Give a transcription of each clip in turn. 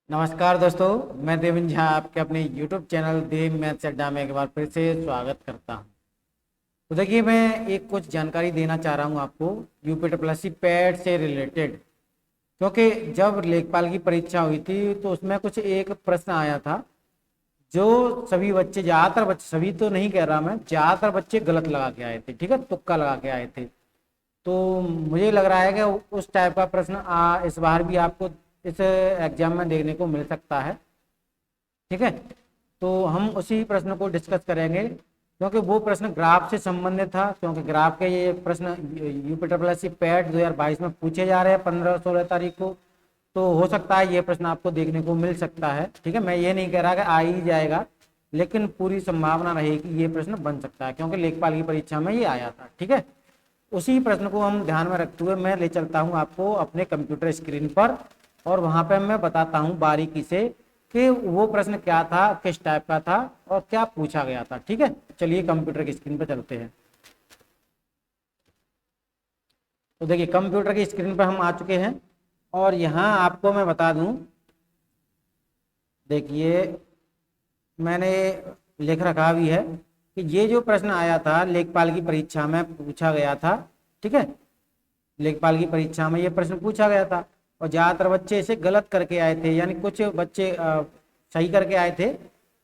नमस्कार दोस्तों, मैं देवेंद्र झा आपके अपने YouTube चैनल देव मैथ्स अड्डा में एक बार फिर से स्वागत करता हूं। तो देखिए, मैं एक कुछ जानकारी देना चाह रहा हूं आपको यूपीट्रिपलएससी पैट से रिलेटेड, क्योंकि जब लेखपाल की परीक्षा हुई थी तो उसमें कुछ एक प्रश्न आया था जो सभी बच्चे, ज़्यादातर बच्चे, सभी तो नहीं कह रहा मैं, ज़्यादातर बच्चे गलत लगा के आए थे। ठीक है, तुक्का लगा के आए थे। तो मुझे लग रहा है कि उस टाइप का प्रश्न इस बार भी आपको इस एग्जाम में देखने को मिल सकता है। ठीक है, तो हम उसी प्रश्न को डिस्कस करेंगे, क्योंकि वो प्रश्न ग्राफ से संबंधित था। क्योंकि ग्राफ के ये प्रश्न यूपीट्रिपलएससी पैट 2022 में पूछे जा रहे हैं 15-16 तारीख को। तो हो सकता है ये प्रश्न आपको देखने को मिल सकता है। ठीक है, मैं ये नहीं कह रहा कि आ ही जाएगा, लेकिन पूरी संभावना रहेगी कि ये प्रश्न बन सकता है, क्योंकि लेखपाल की परीक्षा में ये आया था। ठीक है, उसी प्रश्न को हम ध्यान में रखते हुए मैं ले चलता हूँ आपको अपने कंप्यूटर स्क्रीन पर, और वहां पर मैं बताता हूँ बारीकी से कि वो प्रश्न क्या था, किस टाइप का था और क्या पूछा गया था। ठीक है, चलिए कंप्यूटर की स्क्रीन पर चलते हैं। तो देखिए, कंप्यूटर की स्क्रीन पर हम आ चुके हैं, और यहाँ आपको मैं बता दूं, देखिए मैंने लिख रखा भी है कि ये जो प्रश्न आया था लेखपाल की परीक्षा में पूछा गया था। ठीक है, लेखपाल की परीक्षा में ये प्रश्न पूछा गया था, और ज़्यादातर बच्चे इसे गलत करके आए थे, यानी कुछ बच्चे सही करके आए थे।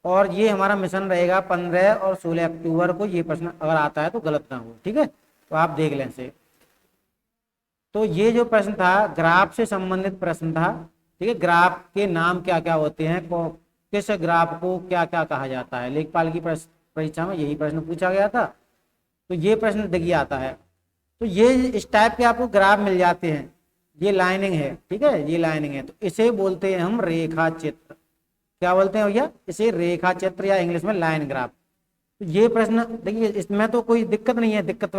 और ये हमारा मिशन रहेगा 15 और 16 अक्टूबर को ये प्रश्न अगर आता है तो गलत ना हो। ठीक है, तो आप देख लें इसे। तो ये जो प्रश्न था ग्राफ से संबंधित प्रश्न था। ठीक है, ग्राफ के नाम क्या क्या होते हैं, किस ग्राफ को क्या क्या कहा जाता है, लेखपाल की परीक्षा में यही प्रश्न पूछा गया था। तो ये प्रश्न देखिए आता है, तो ये इस टाइप के आपको ग्राफ मिल जाते हैं। ये लाइनिंग है, ठीक है, ये लाइनिंग है, तो इसे बोलते हैं हम रेखा चित्र। क्या बोलते हैं भैया? इसे रेखा चित्र या इंग्लिश में लाइन ग्राफ। तो ये प्रश्न देखिए, इसमें तो कोई दिक्कत नहीं है। दिक्कत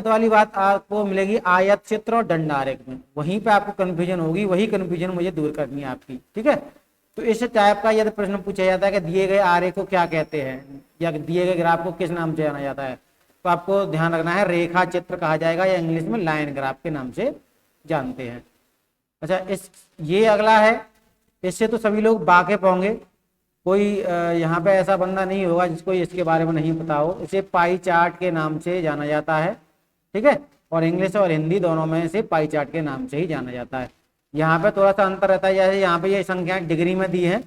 वाली बात आपको मिलेगी आयत चित्र और दंडारेख में, वहीं पे आपको कंफ्यूजन होगी। वही कंफ्यूजन मुझे दूर करनी है आपकी। ठीक है, तो इस टाइप का यदि प्रश्न पूछा जाता है कि दिए गए आरेख को क्या कहते हैं, या दिए गए ग्राफ को किस नाम से जाना जाता है, तो आपको ध्यान रखना है रेखा चित्र कहा जाएगा, या इंग्लिश में लाइन ग्राफ के नाम से जानते हैं। अच्छा, ये अगला है, इससे तो सभी लोग वाकिफ होंगे। कोई यहाँ पे ऐसा बंदा नहीं होगा जिसको इसके बारे में नहीं पता हो। इसे पाई चार्ट के नाम से जाना जाता है। ठीक है, और इंग्लिश और हिंदी दोनों में इसे पाई चार्ट के नाम से ही जाना जाता है। यहाँ पे थोड़ा सा अंतर रहता है, जैसे यहाँ पे ये संख्याएं डिग्री में दी है,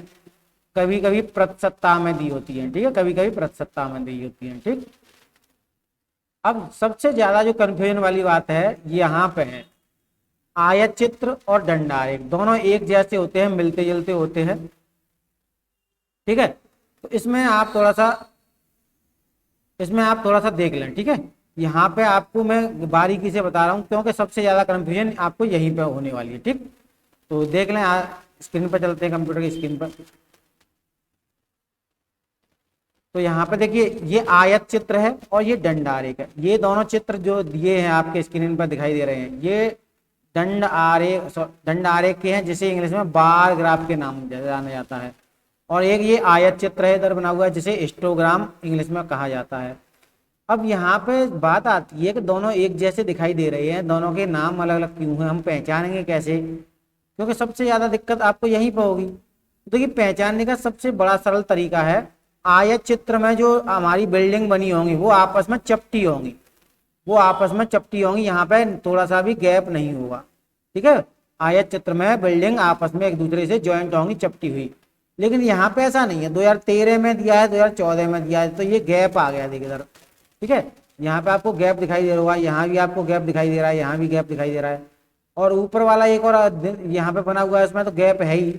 कभी कभी प्रतिशतता में दी होती है। ठीक है, कभी कभी प्रतिशतता में दी होती है। ठीक, अब सबसे ज्यादा जो कंफ्यूजन वाली बात है यहाँ पे है, आयत चित्र और दंडारेख दोनों एक जैसे होते हैं, मिलते जुलते होते हैं। ठीक है, तो इसमें आप थोड़ा सा देख लें। ठीक है, यहाँ पे आपको मैं बारीकी से बता रहा हूँ, क्योंकि सबसे ज्यादा कंफ्यूजन आपको यहीं पे होने वाली है। ठीक, तो देख लें, स्क्रीन पर चलते हैं, कंप्यूटर की स्क्रीन पर। तो यहाँ पे देखिए, ये आयत चित्र है और ये दंडारेख है। ये दोनों चित्र जो दिए हैं आपके स्क्रीन पर दिखाई दे रहे हैं, ये दंड आरेख के हैं, जिसे इंग्लिश में बार ग्राफ के नाम से जाना जाता है। और एक ये आयत चित्र है इधर बना हुआ है, जिसे हिस्टोग्राम इंग्लिश में कहा जाता है। अब यहाँ पे बात आती है कि दोनों एक जैसे दिखाई दे रहे हैं, दोनों के नाम अलग अलग क्यों हैं, हम पहचानेंगे कैसे? क्योंकि सबसे ज्यादा दिक्कत आपको यहीं पर होगी। देखिए, पहचानने का सबसे बड़ा सरल तरीका है, आयत चित्र में जो हमारी बिल्डिंग बनी होंगी वो आपस में चपटी होंगी, यहाँ पे थोड़ा सा भी गैप नहीं होगा। ठीक है, आयत चित्र में बिल्डिंग आपस में एक दूसरे से ज्वाइंट होंगी, चपटी हुई। लेकिन यहाँ पे ऐसा नहीं है, 2013 में दिया है, 2014 में दिया है, तो ये गैप आ गया। देखिए इधर, ठीक है, यहाँ पे आपको गैप दिखाई दे रहा होगा, यहाँ भी आपको गैप दिखाई दे रहा है, यहाँ भी गैप दिखाई दे रहा है, और ऊपर वाला एक और यहाँ पे बना हुआ है, उसमें तो गैप है ही।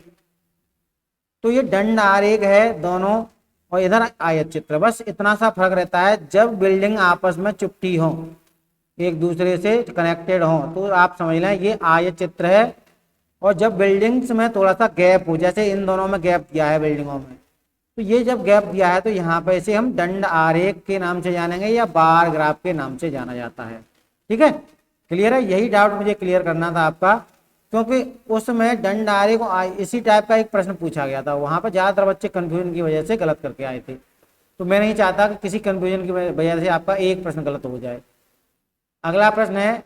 तो ये दंड आरेख है दोनों, और इधर आयत चित्र, बस इतना सा फर्क रहता है। जब बिल्डिंग आपस में चुपटी हो, एक दूसरे से कनेक्टेड हो, तो आप समझ लें ये आयत चित्र है। और जब बिल्डिंग्स में थोड़ा सा गैप हो, जैसे इन दोनों में गैप दिया है बिल्डिंगों में, तो ये जब गैप दिया है तो यहाँ पे इसे हम दंड आरेख के नाम से जानेंगे, या बार ग्राफ के नाम से जाना जाता है। ठीक है, क्लियर है? यही डाउट मुझे क्लियर करना था आपका, क्योंकि उसमें दंड आरेख इसी टाइप का एक प्रश्न पूछा गया था, वहां पर ज्यादातर बच्चे कंफ्यूजन की वजह से गलत करके आए थे। तो मैं नहीं चाहता कि किसी कंफ्यूजन की वजह से आपका एक प्रश्न गलत हो जाए। अगला प्रश्न है,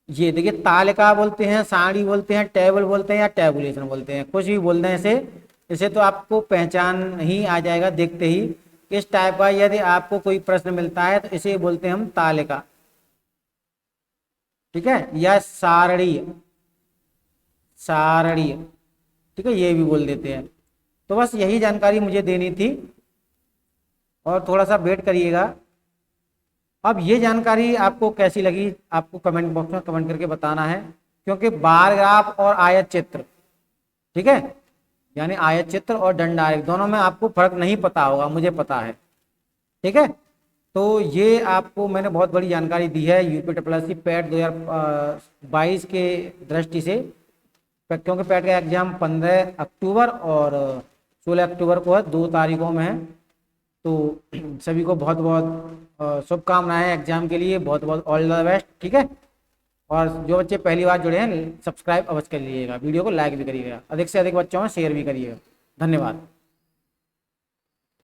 ये देखिए, तालिका बोलते हैं, सारणी बोलते हैं, टेबल बोलते हैं, या टेबुलेशन बोलते हैं, कुछ भी बोलते हैं इसे। इसे तो आपको पहचान ही आ जाएगा देखते ही। इस टाइप का यदि आपको कोई प्रश्न मिलता है तो इसे बोलते हैं हम तालिका, ठीक है, या सारणी, सारणी, ठीक है, ये भी बोल देते हैं। तो बस यही जानकारी मुझे देनी थी, और थोड़ा सा वेट करिएगा। अब ये जानकारी आपको कैसी लगी, आपको कमेंट बॉक्स में कमेंट करके बताना है, क्योंकि बार ग्राफ और आयत चित्र, ठीक है, यानी आयत चित्र और दंडारेख दोनों में आपको फर्क नहीं पता होगा, मुझे पता है, ठीक है। तो ये आपको मैंने बहुत बड़ी जानकारी दी है यूपी पैट 2022 के दृष्टि से, क्योंकि पैट का एग्जाम 15 अक्टूबर और 16 अक्टूबर को है, 2 तारीखों में है। तो सभी को बहुत बहुत शुभकामनाएं एग्जाम के लिए, बहुत बहुत ऑल द बेस्ट, ठीक है। और जो बच्चे पहली बार जुड़े हैं, सब्सक्राइब अवश्य कर लीजिएगा, वीडियो को लाइक भी करिएगा, अधिक से अधिक बच्चों में शेयर भी करिएगा। धन्यवाद।